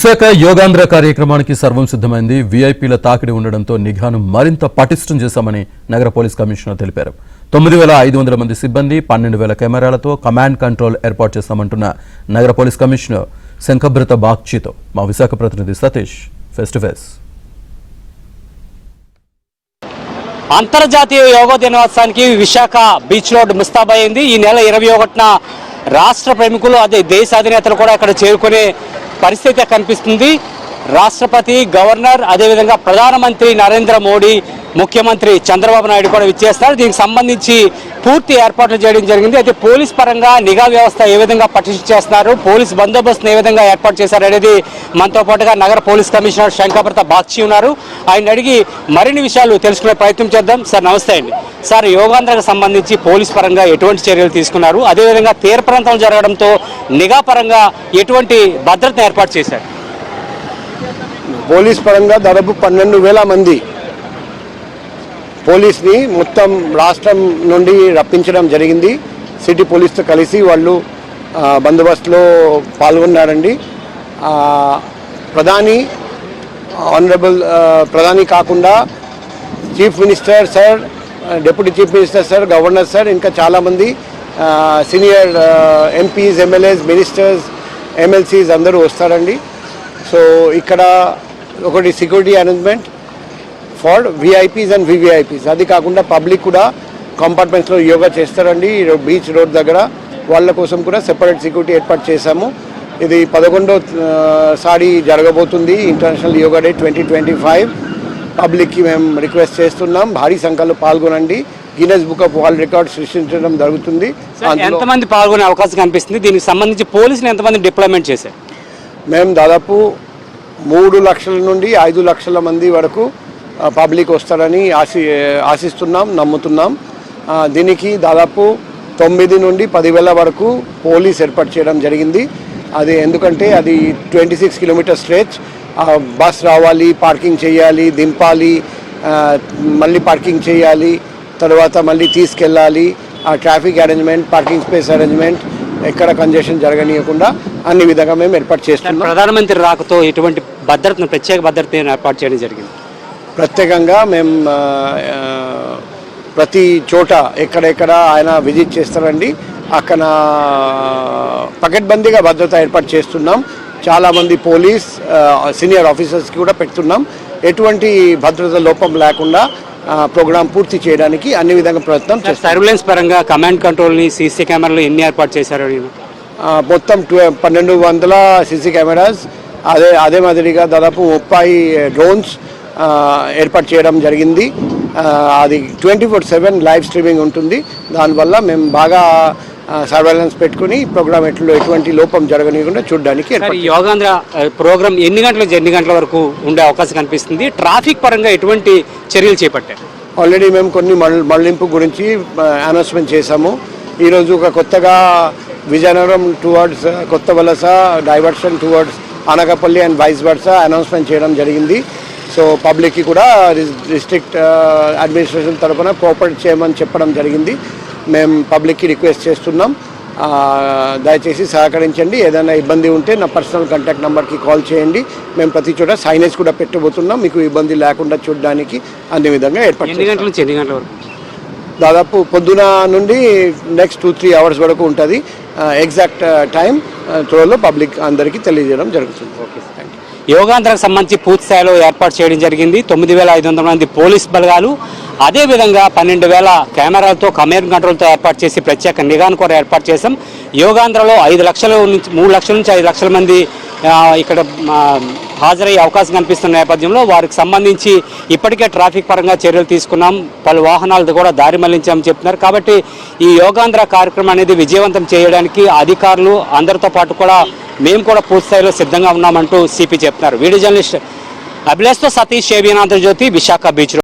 విశాఖ యోగాంధ్ర కార్యక్రమానికి సర్వం సిద్ధమైంది. వీఐపీల తాకిడి ఉండడంతో నిఘాను మరింత పటిష్టం చేశామని నగర పోలీస్ కమిషనర్ తెలిపారు. 9,500 మంది సిబ్బంది, 12,000 కెమెరాలతో కమాండ్ కంట్రోల్ ఏర్పాటు చేస్తామంటున్న నగర పోలీస్ కమిషనర్ శంఖబ్రత బాగ్చితో మా విశాఖ ప్రతినిధి సతీష్ ఫేస్ టు ఫేస్. అంతర్జాతీయ యోగా దినోత్సవానికి విశాఖ బీచ్ రోడ్ ముస్తాబైంది. ఈ నెల 21న రాష్ట్ర ప్రముఖులు అదే దేశ అధినేతలు కూడా ఇక్కడ చేరుకునే పరిస్థితి కనిపిస్తుంది. రాష్ట్రపతి, గవర్నర్, అదేవిధంగా ప్రధానమంత్రి నరేంద్ర మోడీ, ముఖ్యమంత్రి చంద్రబాబు నాయుడు కూడా విచ్చేస్తారు. దీనికి సంబంధించి పూర్తి ఏర్పాట్లు చేయడం జరిగింది. అయితే పోలీస్ పరంగా నిఘా వ్యవస్థ ఏ విధంగా పటిష్ట చేస్తున్నారు, పోలీస్ బందోబస్తును ఏ విధంగా ఏర్పాటు చేశారు అనేది మనతో పాటుగా నగర పోలీస్ కమిషనర్ శంఖబ్రత బాగ్చి ఉన్నారు. ఆయన అడిగి మరిన్ని విషయాలు తెలుసుకునే ప్రయత్నం చేద్దాం. సార్ నమస్తే అండి. సార్, యోగాంధ్రకు సంబంధించి పోలీస్ పరంగా ఎటువంటి చర్యలు తీసుకున్నారు, అదేవిధంగా తీర ప్రాంతం జరగడంతో నిఘా పరంగా ఎటువంటి భద్రతను ఏర్పాటు చేశారు? పోలీస్ పరంగా దాదాపు 12,000 మంది పోలీస్ని మొత్తం రాష్ట్రం నుండి రప్పించడం జరిగింది. సిటీ పోలీస్తో కలిసి వాళ్ళు బందోబస్తులో పాల్గొన్నారండి. ఆనరబుల్ ప్రధాని కాకుండా chief minister sir, deputy chief minister sir, governor sir, ఇంకా చాలామంది senior MPs, MLAs, ministers, MLCs అందరూ వస్తారండి. సో ఇక్కడ ఒకటి security arrangement for VIPs and VVIPs, అది కాకుండా పబ్లిక్ కూడా కంపార్ట్మెంట్స్లో యోగా చేస్తారండి. బీచ్ రోడ్ దగ్గర వాళ్ళ కోసం కూడా సెపరేట్ సెక్యూరిటీ ఏర్పాటు చేశాము. ఇది 11వ సారి జరగబోతుంది ఇంటర్నేషనల్ యోగా డే 2025. పబ్లిక్కి మేము రిక్వెస్ట్ చేస్తున్నాం, భారీ సంఖ్యలో పాల్గొనండి. Guinness book of world record సృష్టించడం జరుగుతుంది. ఎంతమంది పాల్గొనే అవకాశం కనిపిస్తుంది? దీనికి సంబంధించి పోలీసులు ఎంతమంది డిప్లాయ్మెంట్ చేశారు? మేము దాదాపు 3 లక్షల నుండి 5 లక్షల మంది వరకు పబ్లిక్ వస్తారని ఆశిస్తున్నాం, నమ్ముతున్నాం. దీనికి దాదాపు 9 నుండి 10,000 వరకు పోలీస్ ఏర్పాటు చేయడం జరిగింది. అది ఎందుకంటే అది 26 కిలోమీటర్ స్ట్రెచ్. బస్ రావాలి, పార్కింగ్ చేయాలి, దింపాలి, మళ్ళీ పార్కింగ్ చేయాలి, తర్వాత మళ్ళీ తీసుకెళ్ళాలి. ఆ traffic arrangement, parking space arrangement, ఎక్కడ కంజెషన్ జరగనీయకుండా అన్ని విధంగా మేము ఏర్పాటు చేస్తున్నాం. ప్రధానమంత్రి రాకతో ఎటువంటి భద్రతను, ప్రత్యేక భద్రతను ఏర్పాటు చేయడం జరిగింది. ప్రత్యేకంగా మేము ప్రతి చోట ఎక్కడెక్కడ ఆయన విజిట్ చేస్తారండి అక్కడ పకడ్బందీగా భద్రత ఏర్పాటు చేస్తున్నాం. చాలామంది పోలీస్ సీనియర్ ఆఫీసర్స్కి కూడా పెడుతున్నాం. ఎటువంటి భద్రత లోపం లేకుండా ప్రోగ్రాం పూర్తి చేయడానికి అన్ని విధంగా ప్రయత్నం చేస్తాం. సర్వేలెన్స్ పరంగా కమాండ్ కంట్రోల్ని, సీసీ కెమెరాలు ఎన్ని ఏర్పాటు చేశారు? మొత్తం 1200 సీసీ కెమెరాస్, అదే మాదిరిగా దాదాపు 30 డ్రోన్స్ ఏర్పాటు చేయడం జరిగింది. అది 24/7 లైవ్ స్ట్రీమింగ్ ఉంటుంది. దానివల్ల మేము బాగా సర్వేలెన్స్ పెట్టుకుని ప్రోగ్రామ్ ఎటువంటి లోపం జరగనీయకుండా చూడడానికి. యోగాంధ్ర ప్రోగ్రామ్ ఎన్ని గంటల వరకు ఉండే అవకాశం కనిపిస్తుంది? ట్రాఫిక్ పరంగా ఎటువంటి చర్యలు చేపట్టారు? ఆల్రెడీ మేము కొన్ని మళ్లింపు గురించి అనౌన్స్మెంట్ చేశాము. ఈరోజు ఒక కొత్తగా Vizianagaram towards Kottavalasa diversion towards Anakapalli and vice versa announcement చేయడం జరిగింది. సో పబ్లిక్కి కూడా డిస్ట్రిక్ట్ అడ్మినిస్ట్రేషన్ తరఫున కోఆపరేట్ చేయమని చెప్పడం జరిగింది. మేము పబ్లిక్కి రిక్వెస్ట్ చేస్తున్నాం, దయచేసి సహకరించండి. ఏదైనా ఇబ్బంది ఉంటే నా పర్సనల్ కాంటాక్ట్ నెంబర్కి కాల్ చేయండి. మేము ప్రతి చోట సైనేజ్ కూడా పెట్టబోతున్నాం, మీకు ఇబ్బంది లేకుండా చూడడానికి అన్ని విధంగా ఏర్పాటు. ఎన్ని గంటల వరకు? దాదాపు పొద్దున నుండి నెక్స్ట్ 2-3 అవర్స్ వరకు ఉంటుంది. ఎగ్జాక్ట్ టైం త్వరలో పబ్లిక్ అందరికీ తెలియజేయడం జరుగుతుంది. Okay, thank you. యోగాంధ్రకు సంబంధించి పూర్తి స్థాయిలో ఏర్పాటు చేయడం జరిగింది. 9,500 మంది పోలీస్ బలగాలు, అదేవిధంగా 12,000 కెమెరాలతో కమాండ్ కంట్రోల్తో ఏర్పాటు చేసి ప్రత్యేక నిఘాను కూడా ఏర్పాటు చేశాం. యోగాంధ్రలో 3 లక్షల నుంచి 5 లక్షల మంది ఇక్కడ హాజరయ్యే అవకాశం కనిపిస్తున్న నేపథ్యంలో వారికి సంబంధించి ఇప్పటికే ట్రాఫిక్ పరంగా చర్యలు తీసుకున్నాం, పలు వాహనాలతో కూడా దారి మళ్లించామని చెప్తున్నారు. కాబట్టి ఈ యోగాంధ్ర కార్యక్రమం అనేది విజయవంతం చేయడానికి అధికారులు అందరితో పాటు కూడా మేము కూడా పూర్తి స్థాయిలో సిద్ధంగా ఉన్నామంటూ సిపి చెప్తున్నారు. వీడియో జర్నలిస్ట్ అభిలాష్తో Satish, ABN Andhra Jyothi, Visakha beach road.